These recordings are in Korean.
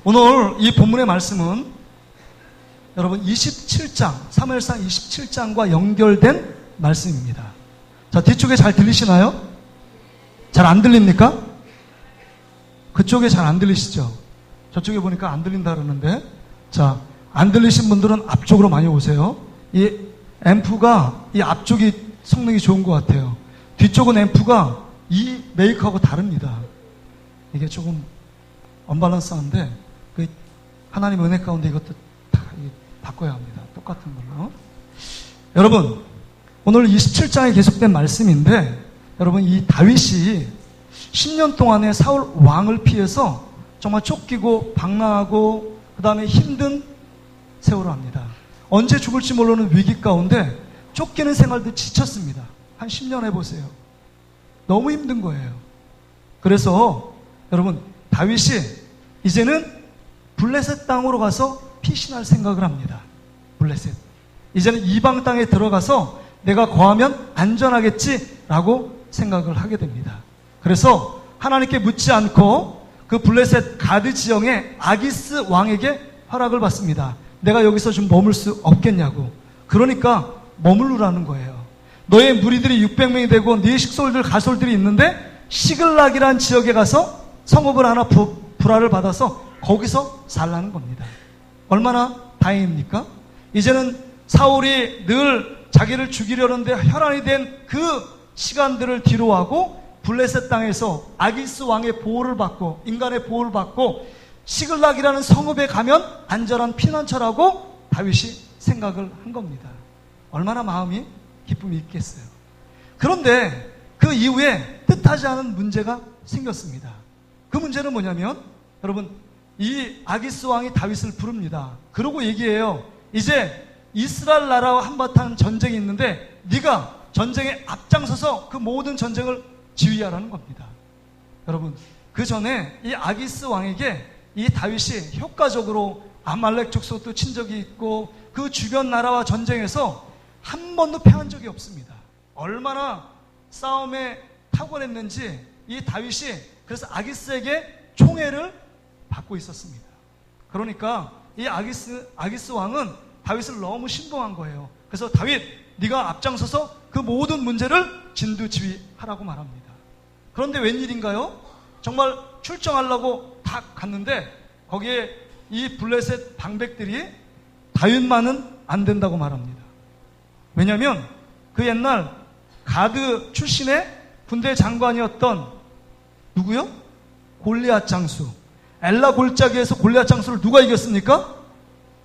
오늘 이 본문의 말씀은 여러분 27장, 사무엘상 27장과 연결된 말씀입니다. 자, 뒤쪽에 잘 들리시나요? 잘 안 들립니까? 그쪽에 잘 안 들리시죠? 저쪽에 보니까 안 들린다 그러는데, 자, 안 들리신 분들은 앞쪽으로 많이 오세요. 이 앰프가 이 앞쪽이 성능이 좋은 것 같아요. 뒤쪽은 앰프가 이 메이크하고 다릅니다. 이게 조금 언밸런스한데, 하나님의 은혜 가운데 이것도 다 바꿔야 합니다. 똑같은 걸로. 여러분, 오늘 27장에 계속된 말씀인데, 여러분, 이 다윗이 10년 동안의 사울 왕을 피해서 정말 쫓기고 방랑하고 그 다음에 힘든 세월을 합니다. 언제 죽을지 모르는 위기 가운데 쫓기는 생활도 지쳤습니다. 한 10년 해보세요. 너무 힘든 거예요. 그래서 여러분, 다윗이 이제는 블레셋 땅으로 가서 피신할 생각을 합니다. 블레셋. 이제는 이방 땅에 들어가서 내가 거하면 안전하겠지라고 생각을 하게 됩니다. 그래서 하나님께 묻지 않고 그 블레셋 가드 지형의 아기스 왕에게 허락을 받습니다. 내가 여기서 좀 머물 수 없겠냐고. 그러니까 머물르라는 거예요. 너의 무리들이 600명이 되고 네 식솔들 가솔들이 있는데 시글락이라는 지역에 가서 성읍을 하나 불화를 받아서 거기서 살라는 겁니다. 얼마나 다행입니까? 이제는 사울이 늘 자기를 죽이려는데 혈안이 된 그 시간들을 뒤로하고 블레셋 땅에서 아기스 왕의 보호를 받고 인간의 보호를 받고 시글락이라는 성읍에 가면 안전한 피난처라고 다윗이 생각을 한 겁니다. 얼마나 마음이 기쁨이 있겠어요. 그런데 그 이후에 뜻하지 않은 문제가 생겼습니다. 그 문제는 뭐냐면 여러분, 이 아기스 왕이 다윗을 부릅니다. 그러고 얘기해요. 이제 이스라엘 나라와 한바탕 전쟁이 있는데 네가 전쟁에 앞장서서 그 모든 전쟁을 지휘하라는 겁니다. 여러분, 그 전에 이 아기스 왕에게 이 다윗이 효과적으로 아말렉 족속도 친 적이 있고 그 주변 나라와 전쟁에서 한 번도 패한 적이 없습니다. 얼마나 싸움에 탁월했는지 이 다윗이 그래서 아기스에게 총애를 받고 있었습니다. 그러니까 이 아기스 왕은 다윗을 너무 신봉한 거예요. 그래서 다윗, 네가 앞장서서 그 모든 문제를 진두지휘하라고 말합니다. 그런데 웬일인가요? 정말 출정하려고 딱 갔는데 거기에 이 블레셋 방백들이 다윗만은 안 된다고 말합니다. 왜냐하면 그 옛날 가드 출신의 군대 장관이었던 누구요? 골리앗 장수. 엘라 골짜기에서 골리앗 장수를 누가 이겼습니까?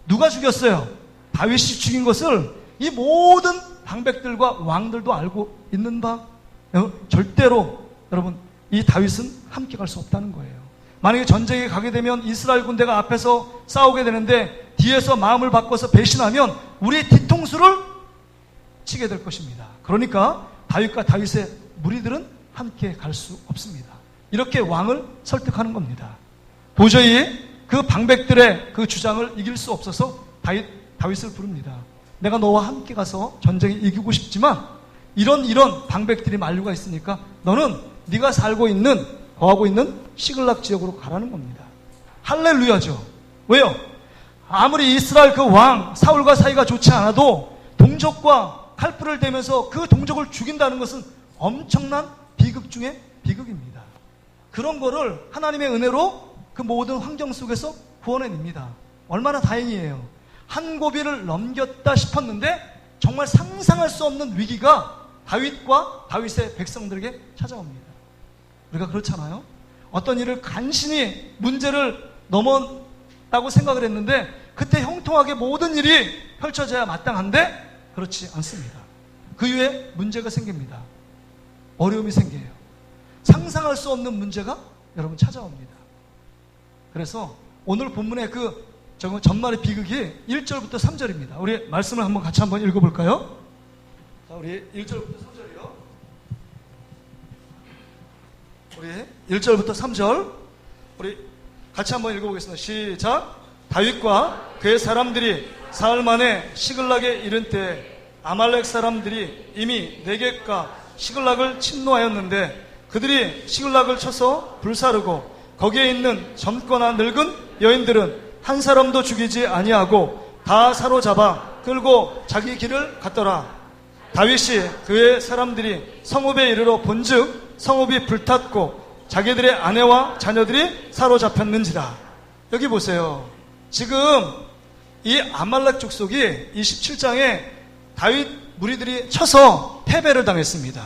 누가 죽였어요? 다윗이 죽인 것을 이 모든 방백들과 왕들도 알고 있는 바 절대로 여러분, 이 다윗은 함께 갈 수 없다는 거예요. 만약에 전쟁에 가게 되면 이스라엘 군대가 앞에서 싸우게 되는데 뒤에서 마음을 바꿔서 배신하면 우리의 뒤통수를 치게 될 것입니다. 그러니까 다윗과 다윗의 무리들은 함께 갈 수 없습니다. 이렇게 왕을 설득하는 겁니다. 도저히 그 방백들의 그 주장을 이길 수 없어서 다윗을 부릅니다. 내가 너와 함께 가서 전쟁에 이기고 싶지만 이런 방백들이 만류가 있으니까 너는 네가 거하고 있는 시글락 지역으로 가라는 겁니다. 할렐루야죠. 왜요? 아무리 이스라엘 그 왕 사울과 사이가 좋지 않아도 동족과 칼불을 대면서 그 동족을 죽인다는 것은 엄청난 비극 중에 비극입니다. 그런 거를 하나님의 은혜로 그 모든 환경 속에서 구원해냅니다. 얼마나 다행이에요. 한 고비를 넘겼다 싶었는데 정말 상상할 수 없는 위기가 다윗과 다윗의 백성들에게 찾아옵니다. 우리가 그렇잖아요. 어떤 일을 간신히 문제를 넘었다고 생각을 했는데 그때 형통하게 모든 일이 펼쳐져야 마땅한데 그렇지 않습니다. 그 이후에 문제가 생깁니다. 어려움이 생겨요. 상상할 수 없는 문제가 여러분 찾아옵니다. 그래서 오늘 본문의 그 전말의 비극이 1절부터 3절입니다. 우리 말씀을 같이 한번 읽어볼까요? 자, 우리 1절부터 3절이요. 우리 1절부터 3절 우리 같이 한번 읽어보겠습니다. 시작. 다윗과 그의 사람들이 사흘 만에 시글락에 이른 때 아말렉 사람들이 이미 네겝과 시글락을 침노하였는데 그들이 시글락을 쳐서 불사르고 거기에 있는 젊거나 늙은 여인들은 한 사람도 죽이지 아니하고 다 사로잡아 끌고 자기 길을 갔더라. 다윗이 그의 사람들이 성읍에 이르러 본즉 성읍이 불탔고 자기들의 아내와 자녀들이 사로잡혔는지라. 여기 보세요. 지금 이 아말렉 족속이 27장에 다윗 무리들이 쳐서 패배를 당했습니다.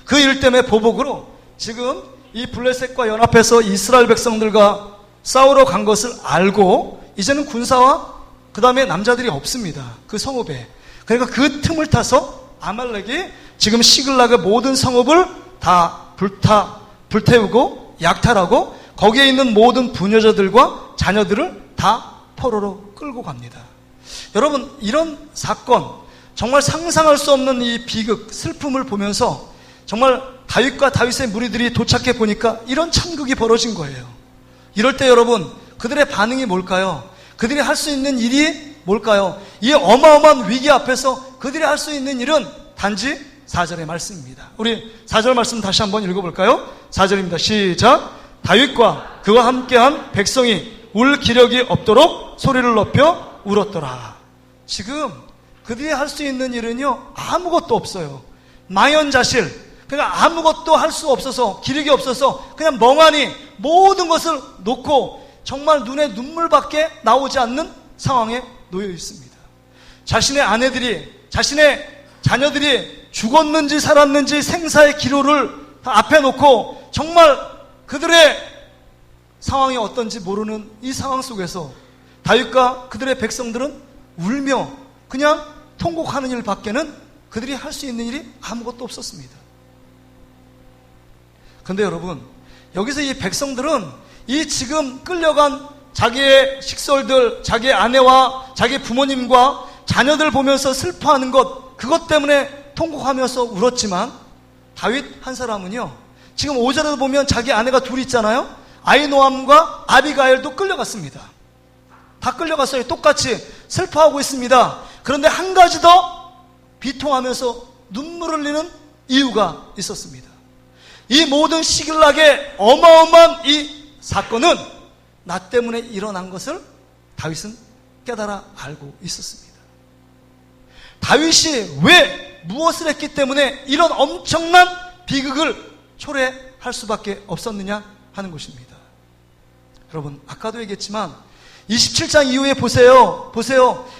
그 일 때문에 보복으로 지금 이 블레셋과 연합해서 이스라엘 백성들과 싸우러 간 것을 알고 이제는 군사와 그 다음에 남자들이 없습니다. 그 성읍에. 그러니까 그 틈을 타서 아말렉이 지금 시글락의 모든 성읍을 다 불태우고 약탈하고 거기에 있는 모든 부녀자들과 자녀들을 다 포로로 끌고 갑니다. 여러분, 이런 사건, 정말 상상할 수 없는 이 비극, 슬픔을 보면서 정말 다윗과 다윗의 무리들이 도착해 보니까 이런 참극이 벌어진 거예요. 이럴 때 여러분, 그들의 반응이 뭘까요? 그들이 할 수 있는 일이 뭘까요? 이 어마어마한 위기 앞에서 그들이 할 수 있는 일은 단지 4절의 말씀입니다. 우리 4절 말씀 다시 한번 읽어볼까요? 4절입니다. 시작. 다윗과 그와 함께한 백성이 울 기력이 없도록 소리를 높여 울었더라. 지금 그들이 할 수 있는 일은요, 아무것도 없어요. 망연자실. 그러니까 아무것도 할 수 없어서, 기력이 없어서 그냥 멍하니 모든 것을 놓고 정말 눈에 눈물밖에 나오지 않는 상황에 놓여 있습니다. 자신의 아내들이, 자신의 자녀들이 죽었는지 살았는지 생사의 기로를 다 앞에 놓고 정말 그들의 상황이 어떤지 모르는 이 상황 속에서 다윗과 그들의 백성들은 울며 그냥 통곡하는 일밖에는 그들이 할 수 있는 일이 아무것도 없었습니다. 그런데 여러분, 여기서 이 백성들은 이 지금 끌려간 자기의 식솔들, 자기의 아내와 자기 부모님과 자녀들 보면서 슬퍼하는 것, 그것 때문에 통곡하면서 울었지만 다윗 한 사람은요, 지금 5절에도 보면 자기 아내가 둘이 있잖아요. 아히노암과 아비가일도 끌려갔습니다. 다 끌려갔어요. 똑같이 슬퍼하고 있습니다. 그런데 한 가지 더 비통하면서 눈물을 흘리는 이유가 있었습니다. 이 모든 시글락의 어마어마한 이 사건은 나 때문에 일어난 것을 다윗은 깨달아 알고 있었습니다. 다윗이 왜 무엇을 했기 때문에 이런 엄청난 비극을 초래할 수밖에 없었느냐 하는 것입니다. 여러분, 아까도 얘기했지만 27장 이후에 보세요.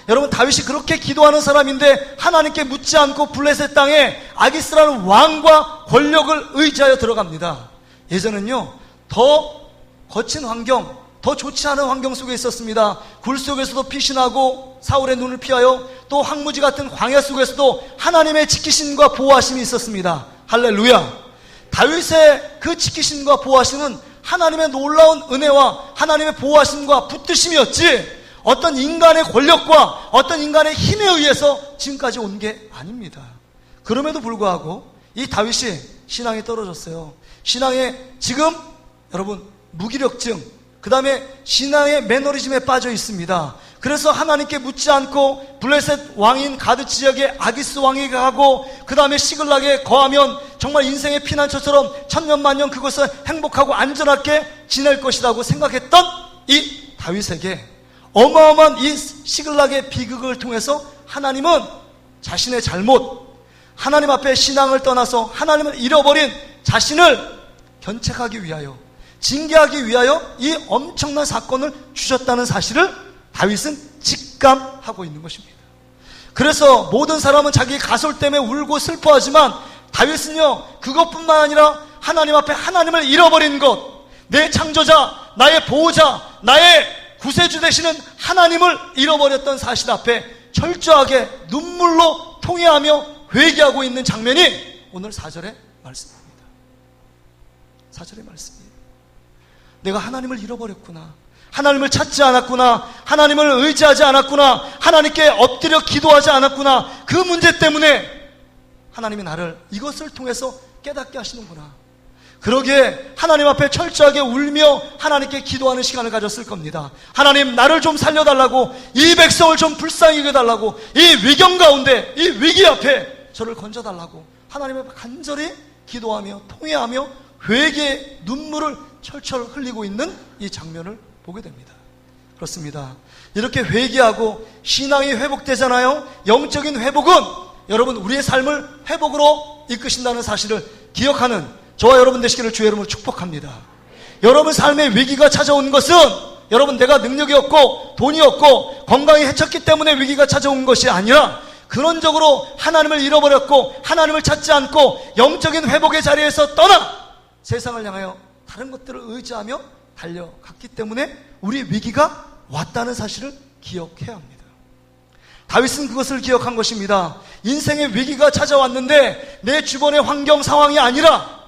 여러분, 다윗이 그렇게 기도하는 사람인데 하나님께 묻지 않고 블레셋 땅에 아기스라는 왕과 권력을 의지하여 들어갑니다. 예전은요, 더 거친 환경, 더 좋지 않은 환경 속에 있었습니다. 굴 속에서도 피신하고 사울의 눈을 피하여 또 황무지 같은 광야 속에서도 하나님의 지키심과 보호하심이 있었습니다. 할렐루야. 다윗의 그 지키심과 보호하심은 하나님의 놀라운 은혜와 하나님의 보호하심과 붙드심이었지 어떤 인간의 권력과 어떤 인간의 힘에 의해서 지금까지 온 게 아닙니다. 그럼에도 불구하고 이 다윗이 신앙이 떨어졌어요. 신앙에 지금 여러분 무기력증, 그 다음에 신앙의 매너리즘에 빠져 있습니다. 그래서 하나님께 묻지 않고 블레셋 왕인 가드 지역에 아기스 왕이 가고 그 다음에 시글락에 거하면 정말 인생의 피난처처럼 천년만년 그것을 행복하고 안전하게 지낼 것이라고 생각했던 이 다윗에게 어마어마한 이 시글락의 비극을 통해서 하나님은 자신의 잘못, 하나님 앞에 신앙을 떠나서 하나님을 잃어버린 자신을 견책하기 위하여, 징계하기 위하여 이 엄청난 사건을 주셨다는 사실을 다윗은 직감하고 있는 것입니다. 그래서 모든 사람은 자기 가솔 때문에 울고 슬퍼하지만 다윗은요, 그것뿐만 아니라 하나님 앞에 하나님을 잃어버린 것, 내 창조자, 나의 보호자, 나의 구세주 되시는 하나님을 잃어버렸던 사실 앞에 철저하게 눈물로 통회하며 회개하고 있는 장면이 오늘 4절의 말씀입니다. 4절의 말씀이에요. 내가 하나님을 잃어버렸구나, 하나님을 찾지 않았구나, 하나님을 의지하지 않았구나, 하나님께 엎드려 기도하지 않았구나, 그 문제 때문에 하나님이 나를 이것을 통해서 깨닫게 하시는구나. 그러기에 하나님 앞에 철저하게 울며 하나님께 기도하는 시간을 가졌을 겁니다. 하나님, 나를 좀 살려달라고, 이 백성을 좀 불쌍히 여겨달라고, 이 위경 가운데, 이 위기 앞에 저를 건져달라고 하나님 앞에 간절히 기도하며 통회하며 회개의 눈물을 철철 흘리고 있는 이 장면을 보게 됩니다. 그렇습니다. 이렇게 회개하고 신앙이 회복되잖아요. 영적인 회복은 여러분 우리의 삶을 회복으로 이끄신다는 사실을 기억하는 저와 여러분 되시기를 주의 이름으로 축복합니다. 여러분 삶에 위기가 찾아온 것은 여러분 내가 능력이 없고 돈이 없고 건강이 해쳤기 때문에 위기가 찾아온 것이 아니라 근원적으로 하나님을 잃어버렸고 하나님을 찾지 않고 영적인 회복의 자리에서 떠나 세상을 향하여 다른 것들을 의지하며 달려갔기 때문에 우리의 위기가 왔다는 사실을 기억해야 합니다. 다윗은 그것을 기억한 것입니다. 인생의 위기가 찾아왔는데 내 주변의 환경 상황이 아니라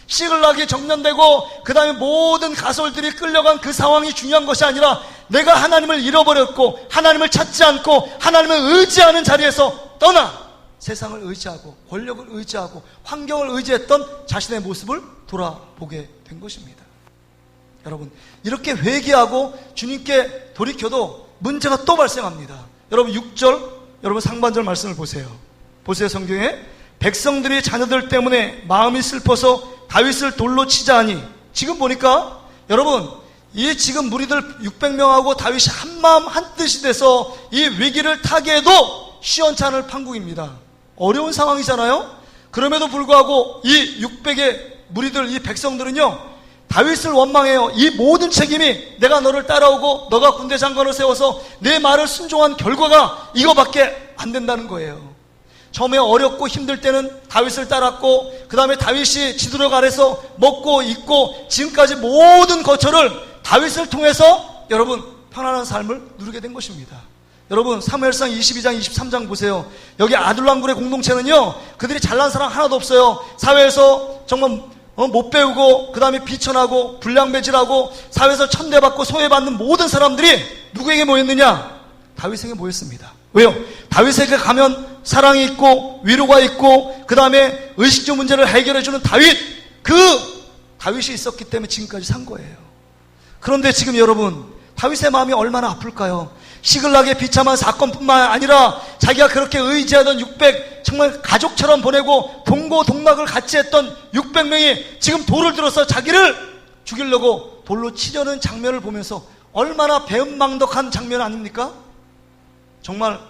시글락이 정년되고 그 다음에 모든 가솔들이 끌려간 그 상황이 중요한 것이 아니라 내가 하나님을 잃어버렸고 하나님을 찾지 않고 하나님을 의지하는 자리에서 떠나 세상을 의지하고 권력을 의지하고 환경을 의지했던 자신의 모습을 돌아보게 된 것입니다. 여러분 이렇게 회개하고 주님께 돌이켜도 문제가 또 발생합니다. 여러분 6절 여러분 상반절 말씀을 보세요. 보세요. 성경에 백성들이 자녀들 때문에 마음이 슬퍼서 다윗을 돌로 치자 하니 지금 보니까 여러분 이 지금 무리들 600명하고 다윗이 한마음 한뜻이 돼서 이 위기를 타게 해도 시원찮을 판국입니다. 어려운 상황이잖아요. 그럼에도 불구하고 이 600의 무리들 이 백성들은요 다윗을 원망해요. 이 모든 책임이 내가 너를 따라오고 너가 군대 장관을 세워서 내 말을 순종한 결과가 이거밖에 안 된다는 거예요. 처음에 어렵고 힘들 때는 다윗을 따랐고 그 다음에 다윗이 지도력 아래서 먹고 입고 지금까지 모든 거처를 다윗을 통해서 여러분 편안한 삶을 누리게 된 것입니다. 여러분 사무엘상 22장 23장 보세요. 여기 아둘람군의 공동체는요 그들이 잘난 사람 하나도 없어요. 사회에서 정말 못 배우고 그 다음에 비천하고 불량배질하고 사회에서 천대받고 소외받는 모든 사람들이 누구에게 모였느냐? 다윗에게 모였습니다. 왜요? 다윗에게 가면 사랑이 있고 위로가 있고 그 다음에 의식주 문제를 해결해주는 다윗, 그 다윗이 있었기 때문에 지금까지 산 거예요. 그런데 지금 여러분 다윗의 마음이 얼마나 아플까요? 시글락의 비참한 사건뿐만 아니라 자기가 그렇게 의지하던 600 정말 가족처럼 보내고 동고동락을 같이 했던 600명이 지금 돌을 들어서 자기를 죽이려고 돌로 치려는 장면을 보면서 얼마나 배은망덕한 장면 아닙니까? 정말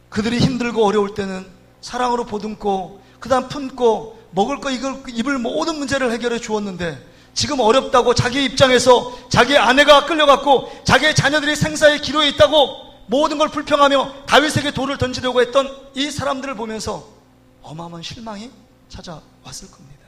그들이 힘들고 어려울 때는 사랑으로 보듬고 그 다음 품고 먹을 거 입을 모든 문제를 해결해 주었는데 지금 어렵다고 자기 입장에서 자기 아내가 끌려갔고 자기의 자녀들이 생사의 기로에 있다고 모든 걸 불평하며 다윗에게 돌을 던지려고 했던 이 사람들을 보면서 어마어마한 실망이 찾아왔을 겁니다.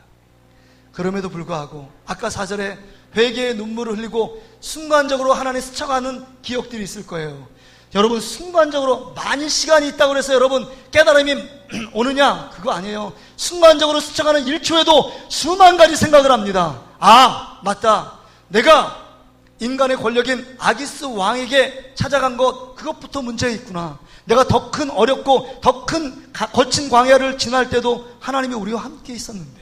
그럼에도 불구하고 아까 4절에 회개의 눈물을 흘리고 순간적으로 하나님 스쳐가는 기억들이 있을 거예요. 여러분 순간적으로 많은 시간이 있다고 해서 여러분 깨달음이 오느냐? 그거 아니에요. 순간적으로 스쳐가는 1초에도 수만 가지 생각을 합니다. 아 맞다, 내가 인간의 권력인 아기스 왕에게 찾아간 것 그것부터 문제가 있구나. 내가 더 큰 어렵고 더 큰 거친 광야를 지날 때도 하나님이 우리와 함께 있었는데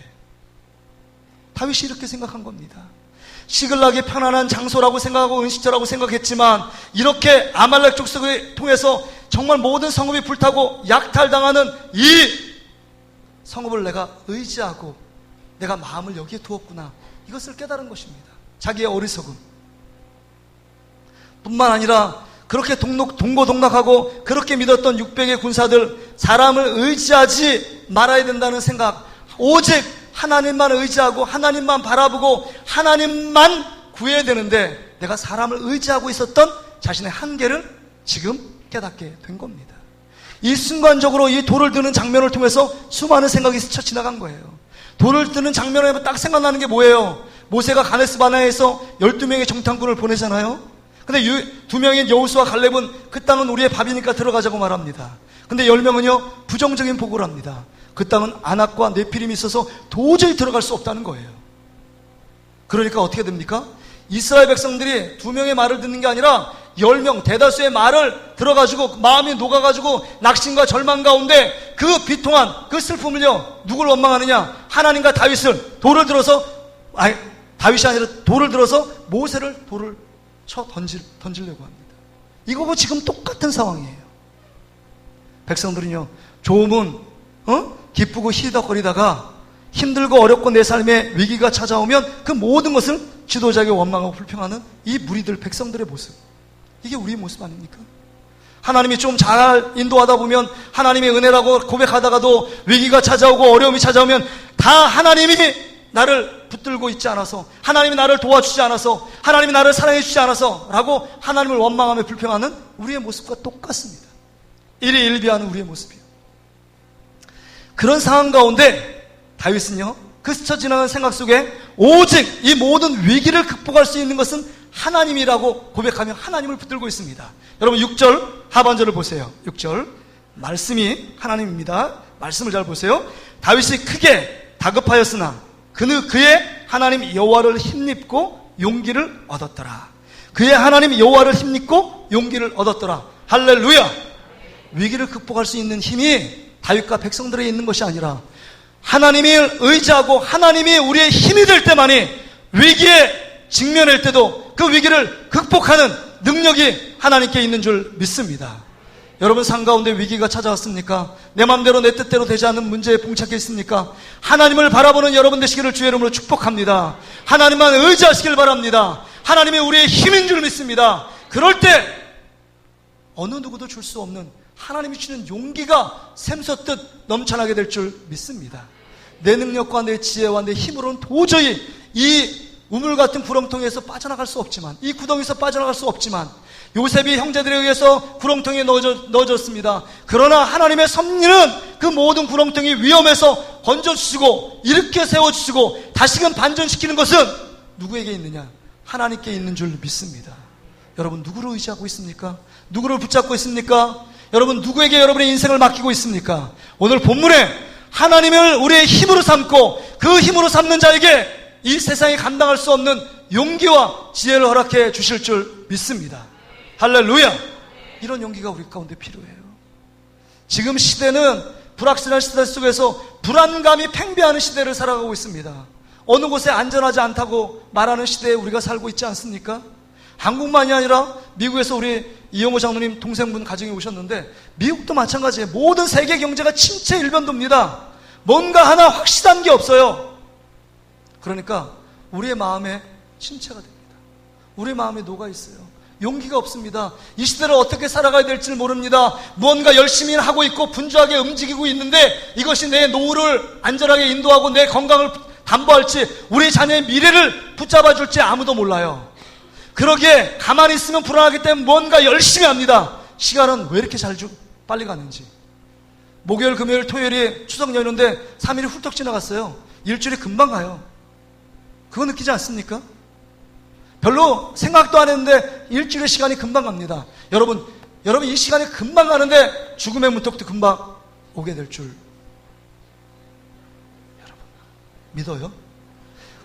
다윗이 이렇게 생각한 겁니다. 시글락이 편안한 장소라고 생각하고 은식처라고 생각했지만 이렇게 아말렉 족속을 통해서 정말 모든 성읍이 불타고 약탈당하는 이 성읍을 내가 의지하고 내가 마음을 여기에 두었구나, 이것을 깨달은 것입니다. 자기의 어리석음 뿐만 아니라 그렇게 동고동락하고 그렇게 믿었던 600의 군사들, 사람을 의지하지 말아야 된다는 생각, 오직 하나님만 의지하고 하나님만 바라보고 하나님만 구해야 되는데 내가 사람을 의지하고 있었던 자신의 한계를 지금 깨닫게 된 겁니다. 이 순간적으로 이 돌을 드는 장면을 통해서 수많은 생각이 스쳐 지나간 거예요. 돌을 드는 장면에 딱 생각나는 게 뭐예요? 모세가 가데스 바네아에서 12명의 정탐꾼을 보내잖아요. 근데 2명인 여호수아 갈렙은 그 땅은 우리의 밥이니까 들어가자고 말합니다. 근데 10명은요 부정적인 보고를 합니다. 그 땅은 아낙과 네피림이 있어서 도저히 들어갈 수 없다는 거예요. 그러니까 어떻게 됩니까? 이스라엘 백성들이 2명의 말을 듣는 게 아니라 10명 대다수의 말을 들어가지고 마음이 녹아가지고 낙심과 절망 가운데 그 비통한 그 슬픔을요 누굴 원망하느냐? 하나님과 다윗을 돌을 들어서, 아니 다윗이 아니라 돌을 들어서 모세를 돌을 쳐 던지려고 합니다. 이거고 지금 똑같은 상황이에요. 백성들은요 조음은 기쁘고 희덕거리다가 힘들고 어렵고 내 삶에 위기가 찾아오면 그 모든 것을 지도자에게 원망하고 불평하는 이 무리들, 백성들의 모습. 이게 우리의 모습 아닙니까? 하나님이 좀 잘 인도하다 보면 하나님의 은혜라고 고백하다가도 위기가 찾아오고 어려움이 찾아오면 다 하나님이 나를 붙들고 있지 않아서, 하나님이 나를 도와주지 않아서, 하나님이 나를 사랑해 주지 않아서 라고 하나님을 원망하며 불평하는 우리의 모습과 똑같습니다. 일희일비하는 우리의 모습이에요. 그런 상황 가운데 다윗은요, 그 스쳐 지나간 생각 속에 오직 이 모든 위기를 극복할 수 있는 것은 하나님이라고 고백하며 하나님을 붙들고 있습니다. 여러분 6절 하반절을 보세요. 6절 말씀이 하나님입니다. 말씀을 잘 보세요. 다윗이 크게 다급하였으나 그의 하나님 여호와를 힘입고 용기를 얻었더라. 그의 하나님 여호와를 힘입고 용기를 얻었더라. 할렐루야. 위기를 극복할 수 있는 힘이 다윗과 백성들에 있는 것이 아니라 하나님을 의지하고 하나님이 우리의 힘이 될 때만이 위기에 직면할 때도 그 위기를 극복하는 능력이 하나님께 있는 줄 믿습니다. 여러분 삶 가운데 위기가 찾아왔습니까? 내 마음대로 내 뜻대로 되지 않는 문제에 봉착해 있습니까? 하나님을 바라보는 여러분 되시기를 주의 이름으로 축복합니다. 하나님만 의지하시길 바랍니다. 하나님이 우리의 힘인 줄 믿습니다. 그럴 때 어느 누구도 줄 수 없는 하나님이 주는 용기가 샘솟듯 넘쳐나게 될 줄 믿습니다. 내 능력과 내 지혜와 내 힘으로는 도저히 이 우물 같은 구렁텅이에서 빠져나갈 수 없지만, 이 구덩이에서 빠져나갈 수 없지만 요셉이 형제들에 의해서 구렁텅이에 넣어졌습니다. 그러나 하나님의 섭리는 그 모든 구렁텅이 위험해서 건져주시고 일으켜 세워주시고 다시금 반전시키는 것은 누구에게 있느냐? 하나님께 있는 줄 믿습니다. 여러분 누구를 의지하고 있습니까? 누구를 붙잡고 있습니까? 여러분 누구에게 여러분의 인생을 맡기고 있습니까? 오늘 본문에 하나님을 우리의 힘으로 삼고 그 힘으로 삼는 자에게 이 세상에 감당할 수 없는 용기와 지혜를 허락해 주실 줄 믿습니다. 할렐루야. 이런 용기가 우리 가운데 필요해요. 지금 시대는 불확실한 시대 속에서 불안감이 팽배하는 시대를 살아가고 있습니다. 어느 곳에 안전하지 않다고 말하는 시대에 우리가 살고 있지 않습니까? 한국만이 아니라 미국에서 우리 이영호 장로님 동생분 가정에 오셨는데 미국도 마찬가지예요. 모든 세계 경제가 침체 일변도입니다. 뭔가 하나 확실한 게 없어요. 그러니까 우리의 마음에 침체가 됩니다. 우리 마음에 녹아 있어요. 용기가 없습니다. 이 시대를 어떻게 살아가야 될지 모릅니다. 무언가 열심히 하고 있고 분주하게 움직이고 있는데 이것이 내 노후를 안전하게 인도하고 내 건강을 담보할지 우리 자녀의 미래를 붙잡아 줄지 아무도 몰라요. 그러기에 가만히 있으면 불안하기 때문에 뭔가 열심히 합니다. 시간은 왜 이렇게 빨리 가는지. 목요일, 금요일, 토요일이 추석 연휴인데 3일이 훌쩍 지나갔어요. 일주일이 금방 가요. 그거 느끼지 않습니까? 별로 생각도 안 했는데 일주일의 시간이 금방 갑니다. 여러분 이 시간이 금방 가는데 죽음의 문턱도 금방 오게 될 줄 여러분 믿어요?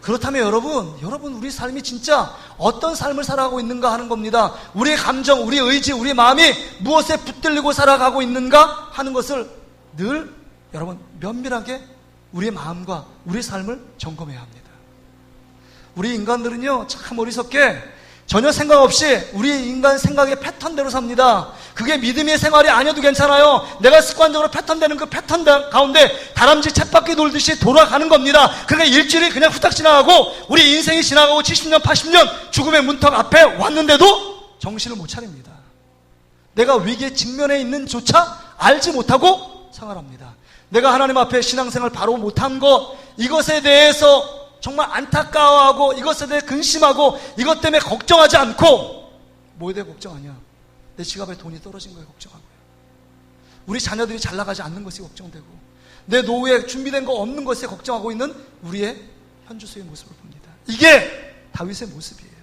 그렇다면 여러분 우리 삶이 진짜 어떤 삶을 살아가고 있는가 하는 겁니다. 우리의 감정, 우리의 의지, 우리의 마음이 무엇에 붙들리고 살아가고 있는가 하는 것을 늘 여러분 면밀하게 우리의 마음과 우리의 삶을 점검해야 합니다. 우리 인간들은요 참 어리석게 전혀 생각 없이 우리 인간 생각의 패턴대로 삽니다. 그게 믿음의 생활이 아니어도 괜찮아요. 내가 습관적으로 패턴되는 그 패턴 가운데 다람쥐 쳇바퀴 돌듯이 돌아가는 겁니다. 그러니까 일주일이 그냥 후딱 지나가고 우리 인생이 지나가고 70년 80년 죽음의 문턱 앞에 왔는데도 정신을 못 차립니다. 내가 위기에 직면해 있는 조차 알지 못하고 생활합니다. 내가 하나님 앞에 신앙생활 바로 못한 것, 이것에 대해서 정말 안타까워하고 이것에 대해 근심하고 이것 때문에 걱정하지 않고 뭐에 대해 걱정하냐? 내 지갑에 돈이 떨어진 거에 걱정하고요. 우리 자녀들이 잘 나가지 않는 것이 걱정되고 내 노후에 준비된 거 없는 것에 걱정하고 있는 우리의 현주소의 모습을 봅니다. 이게 다윗의 모습이에요.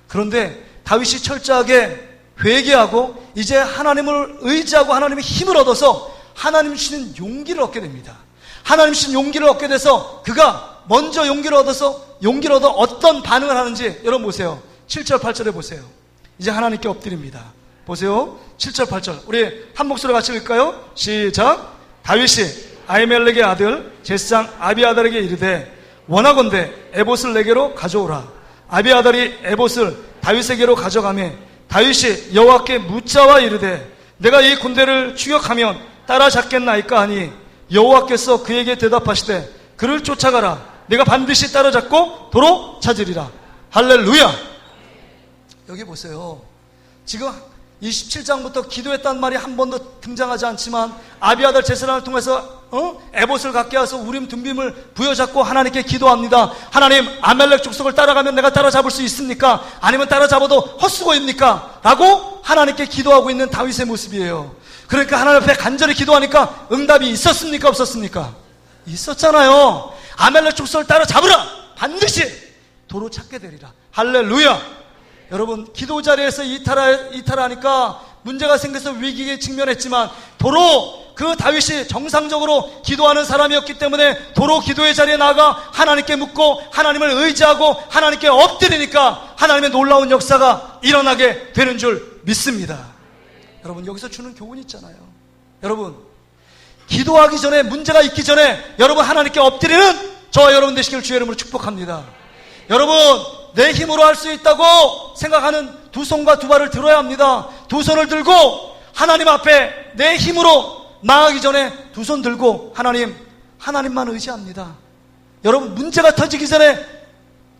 그런데 다윗이 철저하게 회개하고 이제 하나님을 의지하고 하나님의 힘을 얻어서 하나님 주시는 용기를 얻게 됩니다. 하나님 주신 용기를 얻게 돼서 그가 먼저 용기를 얻어 어떤 반응을 하는지 여러분 보세요. 7절 8절에 보세요. 이제 하나님께 엎드립니다. 보세요. 7절 8절 우리 한 목소리로 같이 읽을까요? 시작. 다윗이 아히멜렉의 아들 제사장 아비아달에게 이르되 원하건대 에봇을 내게로 가져오라. 아비아달이 에봇을 다윗에게로 가져가며 다윗이 여호와께 묻자와 이르되 내가 이 군대를 추격하면 따라잡겠나이까 하니 여호와께서 그에게 대답하시되 그를 쫓아가라. 내가 반드시 따라잡고 도로 찾으리라. 할렐루야. 여기 보세요. 지금 27장부터 기도했다는 말이 한 번도 등장하지 않지만 아비아달 제사장을 통해서 에봇을 갖게 해서 우림 둠빔을 부여잡고 하나님께 기도합니다. 하나님, 아멜렉 족속을 따라가면 내가 따라잡을 수 있습니까? 아니면 따라잡아도 헛수고입니까? 라고 하나님께 기도하고 있는 다윗의 모습이에요. 그러니까 하나님 앞에 간절히 기도하니까 응답이 있었습니까? 없었습니까? 있었잖아요. 아멜렉 족속을 따라잡으라. 반드시 도로 찾게 되리라. 할렐루야. 여러분, 기도 자리에서 이탈하니까 문제가 생겨서 위기에 직면했지만 도로 그 다윗이 정상적으로 기도하는 사람이었기 때문에 도로 기도의 자리에 나가 하나님께 묻고 하나님을 의지하고 하나님께 엎드리니까 하나님의 놀라운 역사가 일어나게 되는 줄 믿습니다. 여러분, 여기서 주는 교훈이 있잖아요. 여러분, 기도하기 전에, 문제가 있기 전에 여러분 하나님께 엎드리는 저와 여러분 되시길 주의 이름으로 축복합니다. 여러분, 내 힘으로 할 수 있다고 생각하는 두 손과 두 발을 들어야 합니다. 두 손을 들고 하나님 앞에 내 힘으로 나아가기 전에 두 손 들고 하나님만 의지합니다. 여러분, 문제가 터지기 전에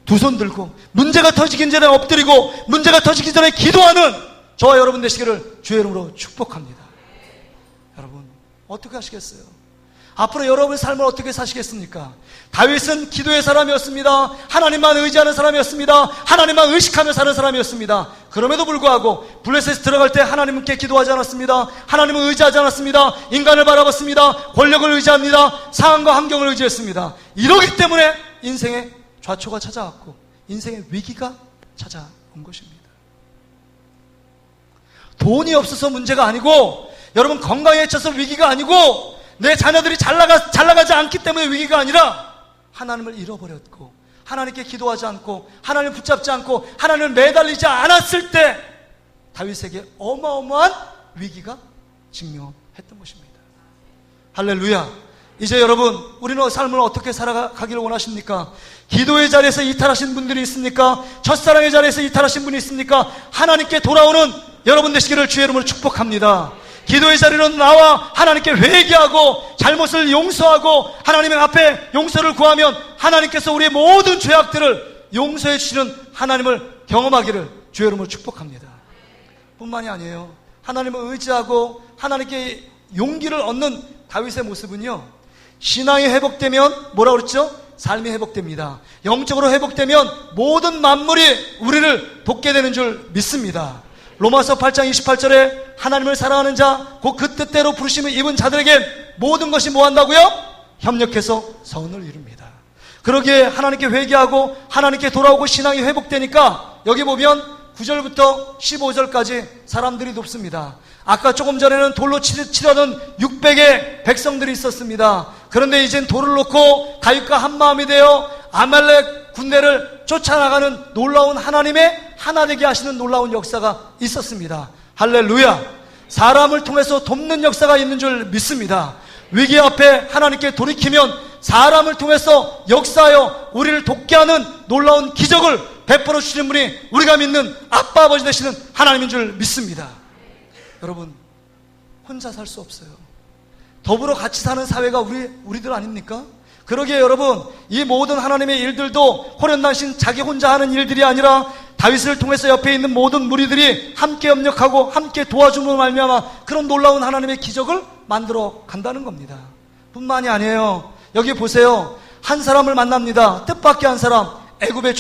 두 손 들고, 문제가 터지기 전에 엎드리고, 문제가 터지기 전에 기도하는 저와 여러분 되시기를 주의 이름으로 축복합니다. 여러분, 어떻게 하시겠어요? 앞으로 여러분의 삶을 어떻게 사시겠습니까? 다윗은 기도의 사람이었습니다. 하나님만 의지하는 사람이었습니다. 하나님만 의식하며 사는 사람이었습니다. 그럼에도 불구하고 블레셋에 들어갈 때 하나님께 기도하지 않았습니다. 하나님을 의지하지 않았습니다. 인간을 바라봤습니다. 권력을 의지합니다. 상황과 환경을 의지했습니다. 이러기 때문에 인생의 좌초가 찾아왔고 인생의 위기가 찾아온 것입니다. 돈이 없어서 문제가 아니고, 여러분 건강에 있어서 위기가 아니고, 내 자녀들이 잘 나가지 않기 때문에 위기가 아니라 하나님을 잃어버렸고, 하나님께 기도하지 않고, 하나님을 붙잡지 않고, 하나님을 매달리지 않았을 때 다윗에게 어마어마한 위기가 직면했던 것입니다. 할렐루야. 이제 여러분, 우리는 삶을 어떻게 살아가기를 원하십니까? 기도의 자리에서 이탈하신 분들이 있습니까? 첫사랑의 자리에서 이탈하신 분이 있습니까? 하나님께 돌아오는 여러분 되시기를 주의 이름으로 축복합니다. 기도의 자리로 나와 하나님께 회개하고 잘못을 용서하고 하나님의 앞에 용서를 구하면 하나님께서 우리의 모든 죄악들을 용서해 주시는 하나님을 경험하기를 주의 이름으로 축복합니다. 뿐만이 아니에요. 하나님을 의지하고 하나님께 용기를 얻는 다윗의 모습은요, 신앙이 회복되면 뭐라고 그랬죠? 삶이 회복됩니다. 영적으로 회복되면 모든 만물이 우리를 돕게 되는 줄 믿습니다. 로마서 8장 28절에 하나님을 사랑하는 자, 곧 그 뜻대로 부르심을 입은 자들에게 모든 것이 뭐 한다고요? 협력해서 선을 이룹니다. 그러기에 하나님께 회개하고 하나님께 돌아오고 신앙이 회복되니까 여기 보면 9절부터 15절까지 사람들이 높습니다. 아까 조금 전에는 돌로 치려던 600의 백성들이 있었습니다. 그런데 이젠 돌을 놓고 다윗과 한마음이 되어 아말렉 군대를 쫓아나가는 놀라운 하나님의 하나 되게 하시는 놀라운 역사가 있었습니다. 할렐루야. 사람을 통해서 돕는 역사가 있는 줄 믿습니다. 위기 앞에 하나님께 돌이키면 사람을 통해서 역사하여 우리를 돕게 하는 놀라운 기적을 베풀어 주시는 분이 우리가 믿는 아빠 아버지 되시는 하나님인 줄 믿습니다. 여러분, 혼자 살 수 없어요. 더불어 같이 사는 사회가 우리들 아닙니까? 그러기에 여러분, 이 모든 하나님의 일들도 호련단신 자기 혼자 하는 일들이 아니라 다윗을 통해서 옆에 있는 모든 무리들이 함께 협력하고 함께 도와줌으로 말미암아 그런 놀라운 하나님의 기적을 만들어 간다는 겁니다. 뿐만이 아니에요. 여기 보세요. 한 사람을 만납니다. 뜻밖의 한 사람, 애굽의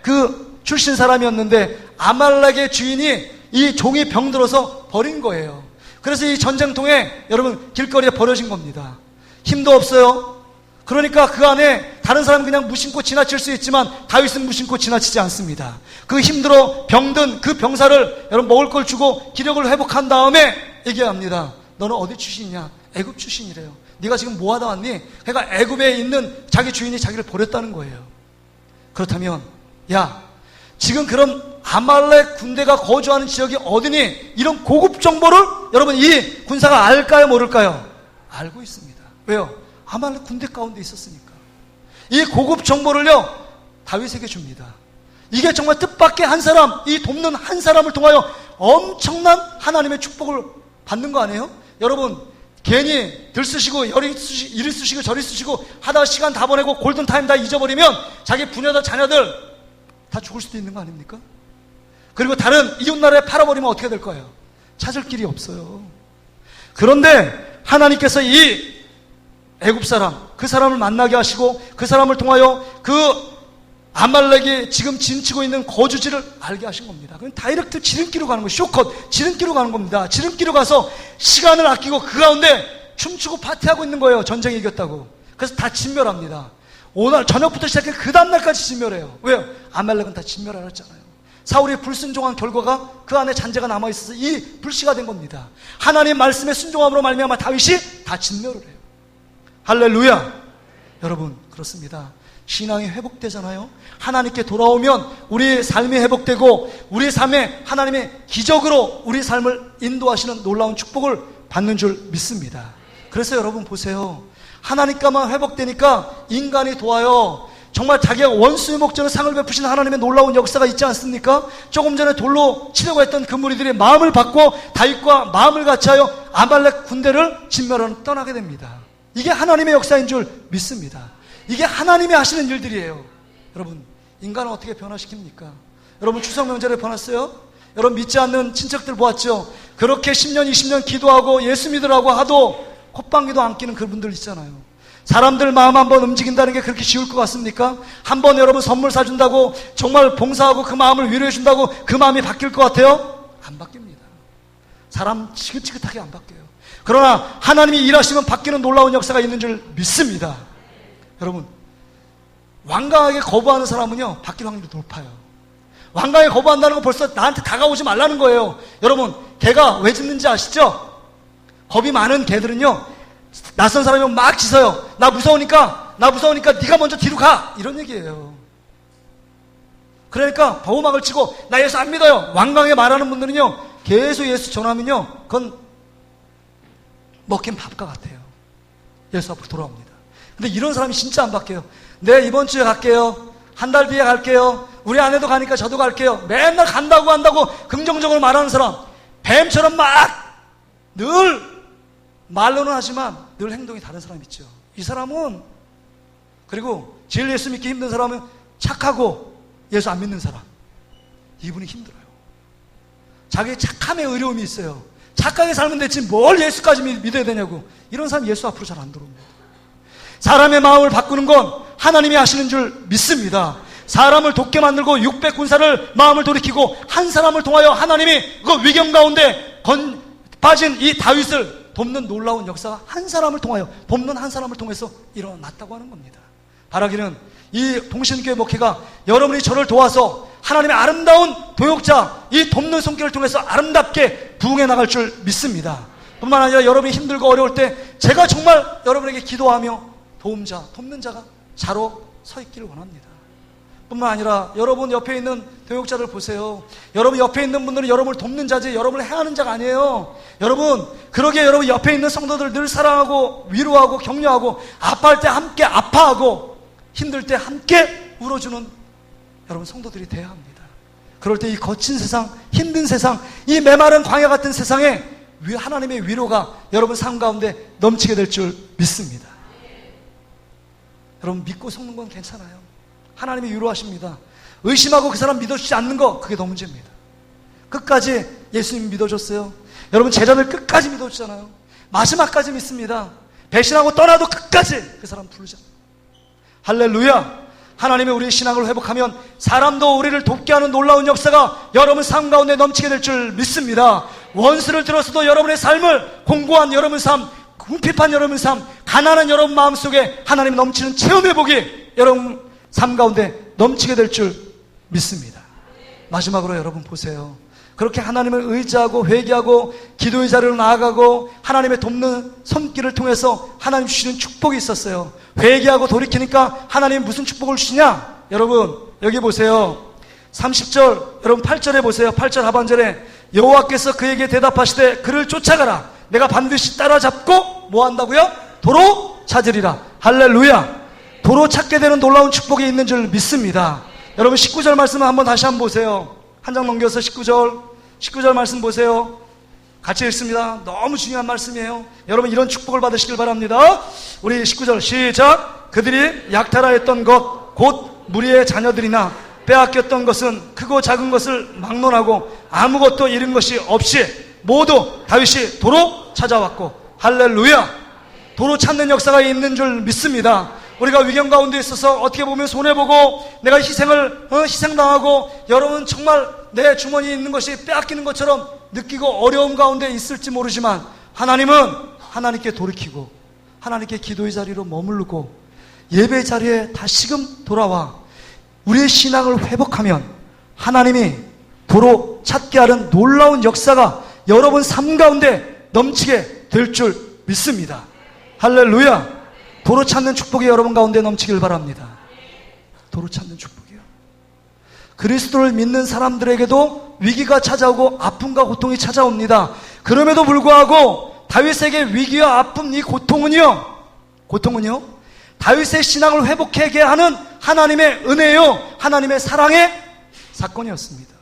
그 출신 사람이었는데 아말렉의 주인이 이 종이 병들어서 버린 거예요. 그래서 이 전쟁통에 여러분 길거리에 버려진 겁니다. 힘도 없어요. 그러니까 그 안에 다른 사람은 그냥 무심코 지나칠 수 있지만 다윗은 무심코 지나치지 않습니다. 그 힘들어 병든 그 병사를 여러분 먹을 걸 주고 기력을 회복한 다음에 얘기합니다. 너는 어디 출신이냐? 애굽 출신이래요. 네가 지금 뭐 하다 왔니? 그러니까 애굽에 있는 자기 주인이 자기를 버렸다는 거예요. 그렇다면 야, 지금 그럼 아말렉 군대가 거주하는 지역이 어디니? 이런 고급 정보를 여러분 이 군사가 알까요? 모를까요? 알고 있습니다. 왜요? 아말렉 군대 가운데 있었으니까. 이 고급 정보를요 다윗에게 줍니다. 이게 정말 뜻밖의 한 사람, 이 돕는 한 사람을 통하여 엄청난 하나님의 축복을 받는 거 아니에요? 여러분, 괜히 들쑤시고 이리 쑤시고 저리 쑤시고 하다가 시간 다 보내고 골든타임 다 잊어버리면 자기 부녀들 자녀들 다 죽을 수도 있는 거 아닙니까? 그리고 다른 이웃나라에 팔아버리면 어떻게 될 거예요? 찾을 길이 없어요. 그런데 하나님께서 이 애굽 사람, 그 사람을 만나게 하시고 그 사람을 통하여 그 아말렉이 지금 진치고 있는 거주지를 알게 하신 겁니다. 그럼 다이렉트 지름길로 가는 거예요. 쇼컷 지름길로 가는 겁니다. 지름길로 가서 시간을 아끼고 그 가운데 춤추고 파티하고 있는 거예요. 전쟁에 이겼다고. 그래서 다 진멸합니다. 오늘 저녁부터 시작해 그 다음날까지 진멸해요. 왜요? 아말렉은 다 진멸하였잖아요. 사울이 불순종한 결과가 그 안에 잔재가 남아있어서 이 불씨가 된 겁니다. 하나님의 말씀에 순종함으로 말미암아 다윗이 다 진멸을 해요. 할렐루야. 여러분 그렇습니다. 신앙이 회복되잖아요. 하나님께 돌아오면 우리의 삶이 회복되고 우리의 삶에 하나님의 기적으로 우리 삶을 인도하시는 놀라운 축복을 받는 줄 믿습니다. 그래서 여러분 보세요. 하나님과만 회복되니까 인간이 도와요. 정말 자기가 원수의 목적으로 상을 베푸신 하나님의 놀라운 역사가 있지 않습니까? 조금 전에 돌로 치려고 했던 그 무리들이 마음을 바꿔 다윗과 마음을 같이하여 아말렉 군대를 진멸하는 떠나게 됩니다. 이게 하나님의 역사인 줄 믿습니다. 이게 하나님이 하시는 일들이에요. 여러분 인간은 어떻게 변화시킵니까? 여러분 추석 명절에 변했어요? 여러분 믿지 않는 친척들 보았죠? 그렇게 10년 20년 기도하고 예수 믿으라고 하도 콧방귀도 안 끼는 그분들 있잖아요. 사람들 마음 한번 움직인다는 게 그렇게 쉬울 것 같습니까? 한번 여러분 선물 사준다고 정말 봉사하고 그 마음을 위로해 준다고 그 마음이 바뀔 것 같아요? 안 바뀝니다. 사람 지긋지긋하게 안 바뀌어요. 그러나 하나님이 일하시면 바뀌는 놀라운 역사가 있는 줄 믿습니다. 여러분 완강하게 거부하는 사람은요 바뀔 확률이 높아요. 완강하게 거부한다는 건 벌써 나한테 다가오지 말라는 거예요. 여러분 개가 왜 짖는지 아시죠? 겁이 많은 개들은요 낯선 사람이 막 짖어요. 나 무서우니까 네가 먼저 뒤로 가 이런 얘기예요. 그러니까 보호막을 치고 나 예수 안 믿어요 완강하게 말하는 분들은요 계속 예수 전하면요 그건 먹힌 밥과 같아요. 예수 앞으로 돌아옵니다. 근데 이런 사람이 진짜 안 바뀌어요. 네 이번 주에 갈게요. 한 달 뒤에 갈게요. 우리 아내도 가니까 저도 갈게요. 맨날 간다고 긍정적으로 말하는 사람, 뱀처럼 막 늘 말로는 하지만 늘 행동이 다른 사람 있죠. 이 사람은 그리고 제일 예수 믿기 힘든 사람은 착하고 예수 안 믿는 사람. 이분이 힘들어요. 자기 착함에 어려움이 있어요. 착하게 살면 됐지 뭘 예수까지 믿어야 되냐고. 이런 사람 예수 앞으로 잘 안 들어옵니다. 사람의 마음을 바꾸는 건 하나님이 하시는 줄 믿습니다. 사람을 돕게 만들고 600군사를 마음을 돌이키고 한 사람을 통하여 하나님이 그 위경 가운데 빠진 이 다윗을 돕는 놀라운 역사가 한 사람을 통하여 돕는 한 사람을 통해서 일어났다고 하는 겁니다. 바라기는 이 동신교회 목회가 여러분이 저를 도와서 하나님의 아름다운 도역자 이 돕는 손길을 통해서 아름답게 부흥해 나갈 줄 믿습니다. 뿐만 아니라 여러분이 힘들고 어려울 때 제가 정말 여러분에게 기도하며 도움자, 돕는 자가 자로 서 있기를 원합니다. 뿐만 아니라 여러분 옆에 있는 도역자를 보세요. 여러분 옆에 있는 분들은 여러분을 돕는 자지 여러분을 해하는 자가 아니에요. 여러분 그러기에 여러분 옆에 있는 성도들 늘 사랑하고 위로하고 격려하고 아파할 때 함께 아파하고 힘들 때 함께 울어주는 여러분 성도들이 돼야 합니다. 그럴 때 이 거친 세상, 힘든 세상, 이 메마른 광야 같은 세상에 하나님의 위로가 여러분 삶 가운데 넘치게 될 줄 믿습니다. 여러분 믿고 속는 건 괜찮아요. 하나님이 위로하십니다. 의심하고 그 사람 믿어주지 않는 거 그게 더 문제입니다. 끝까지 예수님 믿어줬어요. 여러분 제자들 끝까지 믿어주잖아요. 마지막까지 믿습니다. 배신하고 떠나도 끝까지 그 사람 부르잖아요. 할렐루야. 하나님이 우리의 신앙을 회복하면 사람도 우리를 돕게 하는 놀라운 역사가 여러분 삶 가운데 넘치게 될 줄 믿습니다. 원수를 들었어도 여러분의 삶을 공고한 여러분 삶, 궁핍한 여러분 삶, 가난한 여러분 마음속에 하나님 넘치는 체험의 복이 여러분 삶 가운데 넘치게 될 줄 믿습니다. 마지막으로 여러분 보세요. 그렇게 하나님을 의지하고 회개하고 기도의 자리로 나아가고 하나님의 돕는 손길을 통해서 하나님 주시는 축복이 있었어요. 회개하고 돌이키니까 하나님 무슨 축복을 주시냐? 여러분 여기 보세요. 30절 여러분 8절에 보세요. 8절 하반절에 여호와께서 그에게 대답하시되 그를 쫓아가라. 내가 반드시 따라잡고 뭐 한다고요? 도로 찾으리라. 할렐루야. 도로 찾게 되는 놀라운 축복이 있는 줄 믿습니다. 여러분 19절 말씀을 한번 다시 한번 보세요. 한 장 넘겨서 19절 말씀 보세요. 같이 읽습니다. 너무 중요한 말씀이에요. 여러분 이런 축복을 받으시길 바랍니다. 우리 19절 시작. 그들이 약탈하였던 것 곧 무리의 자녀들이나 빼앗겼던 것은 크고 작은 것을 막론하고 아무것도 잃은 것이 없이 모두 다윗이 도로 찾아왔고, 할렐루야. 도로 찾는 역사가 있는 줄 믿습니다. 우리가 위경 가운데 있어서 어떻게 보면 손해보고 내가 희생당하고 여러분 정말 내 주머니에 있는 것이 빼앗기는 것처럼 느끼고 어려움 가운데 있을지 모르지만, 하나님은 하나님께 돌이키고 하나님께 기도의 자리로 머무르고 예배 자리에 다시금 돌아와 우리의 신앙을 회복하면 하나님이 도로 찾게 하는 놀라운 역사가 여러분 삶 가운데 넘치게 될 줄 믿습니다. 할렐루야. 도로 찾는 축복이 여러분 가운데 넘치길 바랍니다. 도로 찾는 축복이요. 그리스도를 믿는 사람들에게도 위기가 찾아오고 아픔과 고통이 찾아옵니다. 그럼에도 불구하고 다윗에게 위기와 아픔, 이 고통은요 다윗의 신앙을 회복하게 하는 하나님의 은혜요, 하나님의 사랑의 사건이었습니다.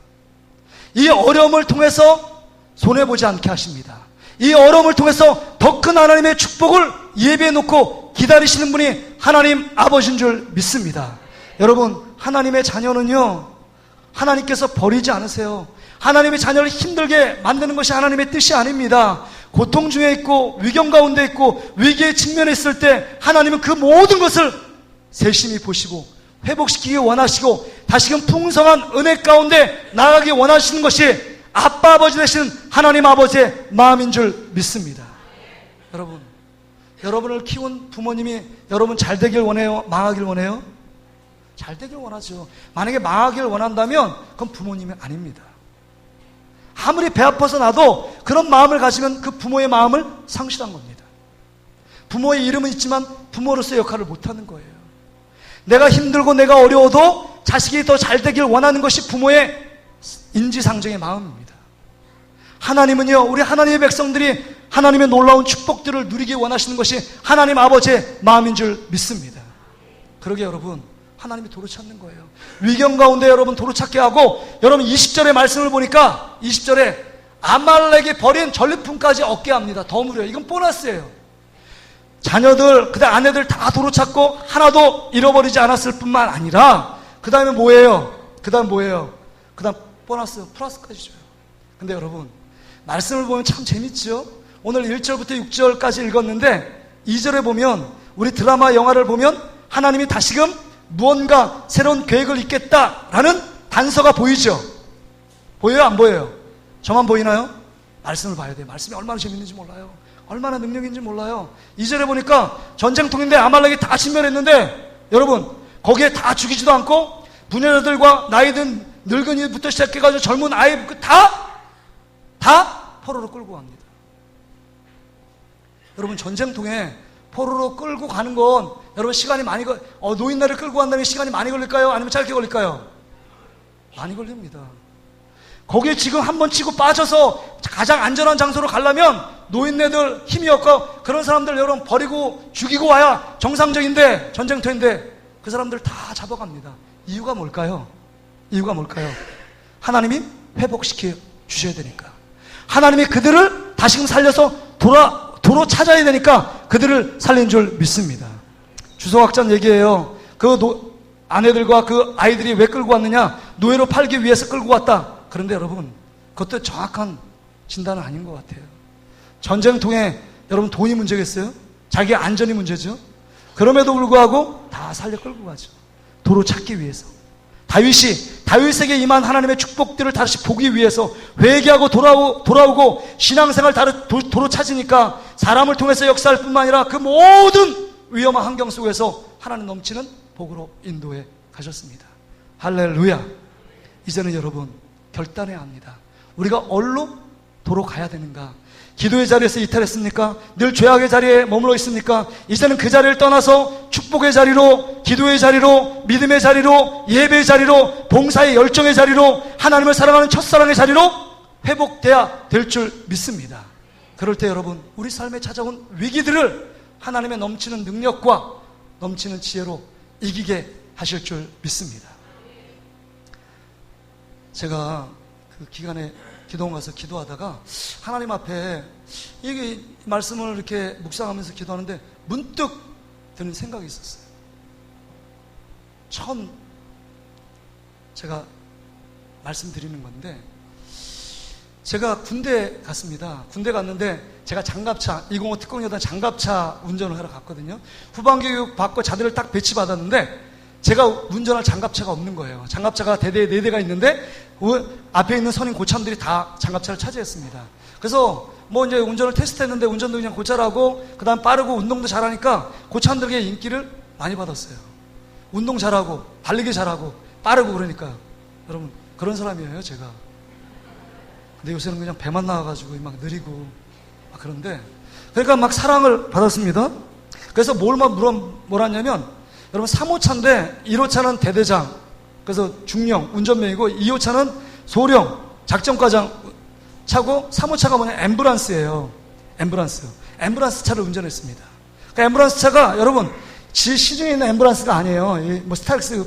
이 어려움을 통해서 손해보지 않게 하십니다. 이 어려움을 통해서 더 큰 하나님의 축복을 예비해 놓고 기다리시는 분이 하나님 아버지인 줄 믿습니다. 여러분, 하나님의 자녀는요, 하나님께서 버리지 않으세요. 하나님의 자녀를 힘들게 만드는 것이 하나님의 뜻이 아닙니다. 고통 중에 있고 위경 가운데 있고 위기에 직면했을 때 하나님은 그 모든 것을 세심히 보시고 회복시키기 원하시고 다시금 풍성한 은혜 가운데 나아가기 원하시는 것이 아빠 아버지 되신 하나님 아버지의 마음인 줄 믿습니다. 여러분, 여러분을 키운 부모님이 여러분 잘 되길 원해요? 망하길 원해요? 잘 되길 원하죠. 만약에 망하길 원한다면 그건 부모님이 아닙니다. 아무리 배 아파서 나도 그런 마음을 가지면 그 부모의 마음을 상실한 겁니다. 부모의 이름은 있지만 부모로서의 역할을 못하는 거예요. 내가 힘들고 내가 어려워도 자식이 더 잘 되길 원하는 것이 부모의 인지상정의 마음입니다. 하나님은요, 우리 하나님의 백성들이 하나님의 놀라운 축복들을 누리기 원하시는 것이 하나님 아버지의 마음인 줄 믿습니다. 그러게 여러분, 하나님이 도로 찾는 거예요. 위경 가운데 여러분 도로 찾게 하고, 여러분 20절의 말씀을 보니까 20절에 아말렉이 버린 전리품까지 얻게 합니다. 더 무려 이건 보너스예요. 자녀들, 그다음 아내들 다 도로 찾고 하나도 잃어버리지 않았을 뿐만 아니라 그 다음에 뭐예요? 그 다음 보너스 플러스까지 줘요. 근데 여러분, 말씀을 보면 참 재밌죠? 오늘 1절부터 6절까지 읽었는데 2절에 보면, 우리 드라마 영화를 보면 하나님이 다시금 무언가 새로운 계획을 있겠다라는 단서가 보이죠? 보여요? 안 보여요? 저만 보이나요? 말씀을 봐야 돼요. 말씀이 얼마나 재밌는지 몰라요. 얼마나 능력인지 몰라요. 2절에 보니까 전쟁통인데 아말렉이 다 침멸했는데 여러분, 거기에 다 죽이지도 않고 부녀자들과 나이든 늙은이부터 시작해가지고 젊은 아이 다 포로로 끌고 갑니다. 여러분, 전쟁통에 포로로 끌고 가는 건 여러분 시간이 많이 노인네를 끌고 간다면 시간이 많이 걸릴까요? 아니면 짧게 걸릴까요? 많이 걸립니다. 거기에 지금 한번 치고 빠져서 가장 안전한 장소로 가려면 노인네들 힘이 없고 그런 사람들 여러분 버리고 죽이고 와야 정상적인데, 전쟁터인데 그 사람들 다 잡아갑니다. 이유가 뭘까요? 하나님이 회복시켜 주셔야 되니까. 하나님이 그들을 다시금 살려서 도로 찾아야 되니까 그들을 살린 줄 믿습니다. 주석학자는 얘기해요. 아내들과 그 아이들이 왜 끌고 왔느냐? 노예로 팔기 위해서 끌고 왔다. 그런데 여러분, 그것도 정확한 진단은 아닌 것 같아요. 전쟁통에 여러분 돈이 문제겠어요? 자기의 안전이 문제죠. 그럼에도 불구하고 다 살려 끌고 가죠. 도로 찾기 위해서. 다윗에게 임한 하나님의 축복들을 다시 보기 위해서 회개하고 돌아오고 신앙생활 도로 찾으니까 사람을 통해서 역사할 뿐만 아니라 그 모든 위험한 환경 속에서 하나님 넘치는 복으로 인도해 가셨습니다. 할렐루야. 이제는 여러분 결단해야 합니다. 우리가 어디로 도로 가야 되는가? 기도의 자리에서 이탈했습니까? 늘 죄악의 자리에 머물러 있습니까? 이제는 그 자리를 떠나서 축복의 자리로, 기도의 자리로, 믿음의 자리로, 예배의 자리로, 봉사의 열정의 자리로, 하나님을 사랑하는 첫사랑의 자리로 회복돼야 될 줄 믿습니다. 그럴 때 여러분, 우리 삶에 찾아온 위기들을 하나님의 넘치는 능력과 넘치는 지혜로 이기게 하실 줄 믿습니다. 제가 그 기간에 기도원 가서 기도하다가 하나님 앞에 이게 말씀을 이렇게 묵상하면서 기도하는데 문득 드는 생각이 있었어요. 처음 제가 말씀드리는 건데, 제가 군대 갔습니다. 군대 갔는데 제가 장갑차 205 특공여단 장갑차 운전을 하러 갔거든요. 후반교육 받고 자들을 딱 배치받았는데 제가 운전할 장갑차가 없는 거예요. 장갑차가 대대에 4대가 있는데 앞에 있는 선임 고참들이 다 장갑차를 차지했습니다. 그래서 뭐 이제 운전을 테스트했는데 운전도 그냥 고잘하고 그다음 빠르고 운동도 잘하니까 고참들에게 인기를 많이 받았어요. 운동 잘하고 달리기 잘하고 빠르고 그러니까. 여러분 그런 사람이에요 제가. 근데 요새는 그냥 배만 나와가지고 막 느리고 막 그런데, 그러니까 막 사랑을 받았습니다. 그래서 뭘 하냐면, 여러분 3호차인데 1호차는 대대장, 그래서 중령 운전명이고 2호차는 소령 작전과장 차고 3호차가 뭐냐 앰뷸런스예요. 앰뷸런스 차를 운전했습니다. 그러니까 앰뷸런스 차가 여러분 시중에 있는 앰뷸런스가 아니에요. 뭐 스타렉스,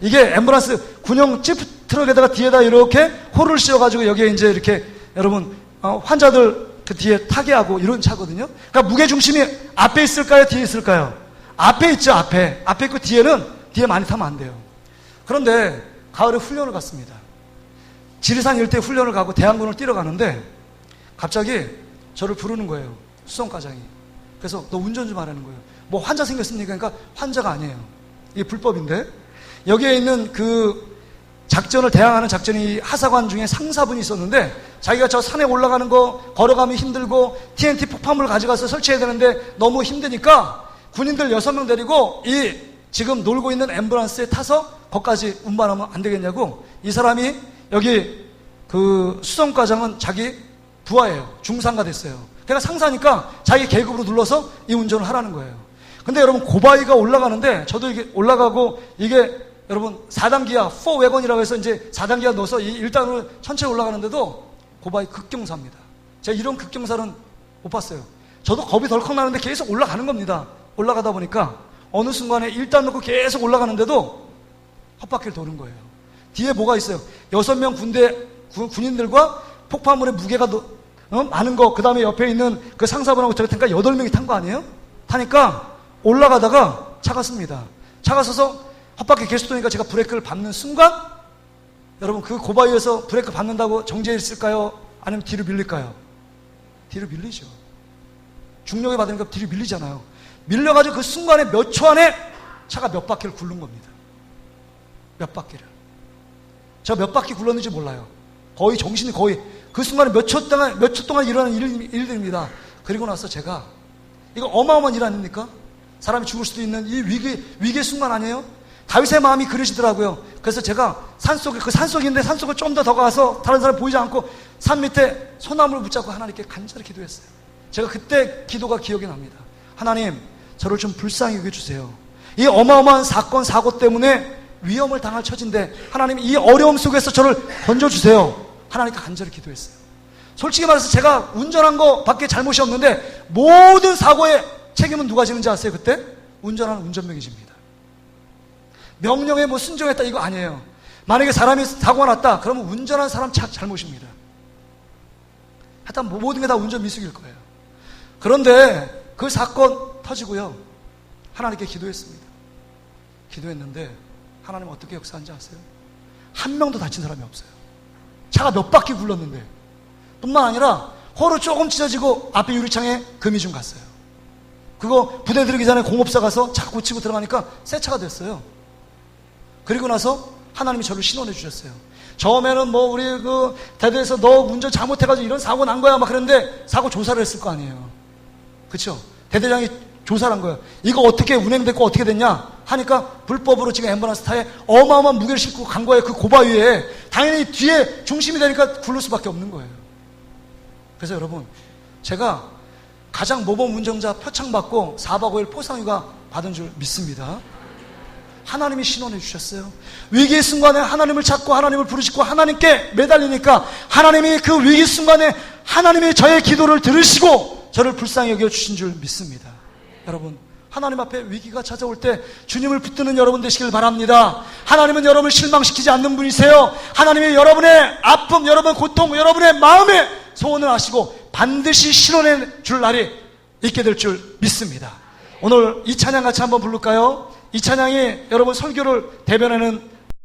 이게 앰뷸런스 군용 지프 트럭에다가 뒤에다 이렇게 홀을 씌워가지고 여기에 이제 이렇게 여러분 환자들 그 뒤에 타게 하고 이런 차거든요. 그러니까 무게 중심이 앞에 있을까요, 뒤에 있을까요? 앞에 있죠. 앞에 있고 뒤에 많이 타면 안 돼요. 그런데 가을에 훈련을 갔습니다. 지리산 일대 훈련을 가고 대항군을 뛰러 가는데 갑자기 저를 부르는 거예요. 수송과장이. 그래서 너 운전 좀 하라는 거예요. 뭐 환자 생겼습니까? 그러니까 환자가 아니에요. 이게 불법인데, 여기에 있는 그 작전을 대항하는 작전이 하사관 중에 상사분이 있었는데 자기가 저 산에 올라가는 거 걸어가면 힘들고 TNT 폭탄물을 가져가서 설치해야 되는데 너무 힘드니까 군인들 6명 데리고 이 지금 놀고 있는 앰뷸런스에 타서 거기까지 운반하면 안 되겠냐고. 이 사람이 여기 그 수송과장은 자기 부하예요. 중상가 됐어요. 그러니까 상사니까 자기 계급으로 눌러서 이 운전을 하라는 거예요. 근데 여러분 고바위가 올라가는데 저도 이게 올라가고, 이게 여러분 4단 기아 4웨건이라고 해서 이제 4단 기아 넣어서 이 1단으로 천천히 올라가는데도 고바위 급경사입니다. 제가 이런 급경사는 못 봤어요. 저도 겁이 덜컥 나는데 계속 올라가는 겁니다. 올라가다 보니까 어느 순간에 1단 넣고 계속 올라가는데도 헛바퀴를 도는 거예요. 뒤에 뭐가 있어요? 6명 군인들과 폭파물의 무게가 많은 거, 그 다음에 옆에 있는 그 상사분하고 저렇 테니까 8명이 탄 거 아니에요? 타니까 올라가다가 차가 씁니다. 차가 서서 헛바퀴 계속 도니까 제가 브레이크를 밟는 순간, 여러분 그 고바위에서 브레이크 밟는다고 정지해 있을까요? 아니면 뒤로 밀릴까요? 뒤로 밀리죠. 중력에 받으니까 뒤로 밀리잖아요. 밀려가지고 그 순간에 몇 초 안에 차가 몇 바퀴를 굴른 겁니다. 몇 바퀴를. 제가 몇 바퀴 굴렀는지 몰라요. 거의 정신이 그 순간에 몇 초 동안 일어나는 일들입니다. 그리고 나서 제가, 이거 어마어마한 일 아닙니까? 사람이 죽을 수도 있는 이 위기의 순간 아니에요? 다윗의 마음이 그러시더라고요. 그래서 제가 산속인데 산속을 좀 더 가서 다른 사람 보이지 않고 산 밑에 소나무를 붙잡고 하나님께 간절히 기도했어요. 제가 그때 기도가 기억이 납니다. 하나님, 저를 좀 불쌍히 여겨주세요. 이 어마어마한 사건 사고 때문에 위험을 당할 처지인데 하나님 이 어려움 속에서 저를 건져주세요. 하나님께 간절히 기도했어요. 솔직히 말해서 제가 운전한 거 밖에 잘못이 없는데 모든 사고의 책임은 누가 지는지 아세요? 그때? 운전하는 운전명이 집니다. 명령에 뭐 순종했다 이거 아니에요. 만약에 사람이 사고가 났다 그러면 운전한 사람 잘못입니다. 하여튼 모든 게 다 운전 미숙일 거예요. 그런데 그 사건 터지고요, 하나님께 기도했습니다. 기도했는데 하나님 어떻게 역사한지 아세요? 한 명도 다친 사람이 없어요. 차가 몇 바퀴 굴렀는데. 뿐만 아니라 호로 조금 찢어지고 앞에 유리창에 금이 좀 갔어요. 그거 부대 들어가기 전에 공업사 가서 차 고치고 들어가니까 새 차가 됐어요. 그리고 나서 하나님이 저를 신원해 주셨어요. 처음에는 뭐 우리 그 대대에서 너 운전 잘못해가지고 이런 사고 난 거야 막 그랬는데 사고 조사를 했을 거 아니에요. 그쵸? 대대장이 조사를 한 거예요. 이거 어떻게 운행됐고 어떻게 됐냐 하니까 불법으로 지금 앰뷸런스타에 어마어마한 무게를 싣고 간 거예요. 그 고바위에. 당연히 뒤에 중심이 되니까 굴릴 수밖에 없는 거예요. 그래서 여러분, 제가 가장 모범 운전자 표창받고 4박 5일 포상휴가 받은 줄 믿습니다. 하나님이 신원해 주셨어요. 위기의 순간에 하나님을 찾고 하나님을 부르시고 하나님께 매달리니까 하나님이 그 위기 순간에 하나님이 저의 기도를 들으시고 저를 불쌍히 여겨주신 줄 믿습니다. 여러분, 하나님 앞에 위기가 찾아올 때 주님을 붙드는 여러분 되시길 바랍니다. 하나님은 여러분을 실망시키지 않는 분이세요. 하나님이 여러분의 아픔, 여러분의 고통, 여러분의 마음의 소원을 아시고 반드시 실현해 줄 날이 있게 될 줄 믿습니다. 오늘 이 찬양 같이 한번 부를까요? 이 찬양이 여러분 설교를 대변하는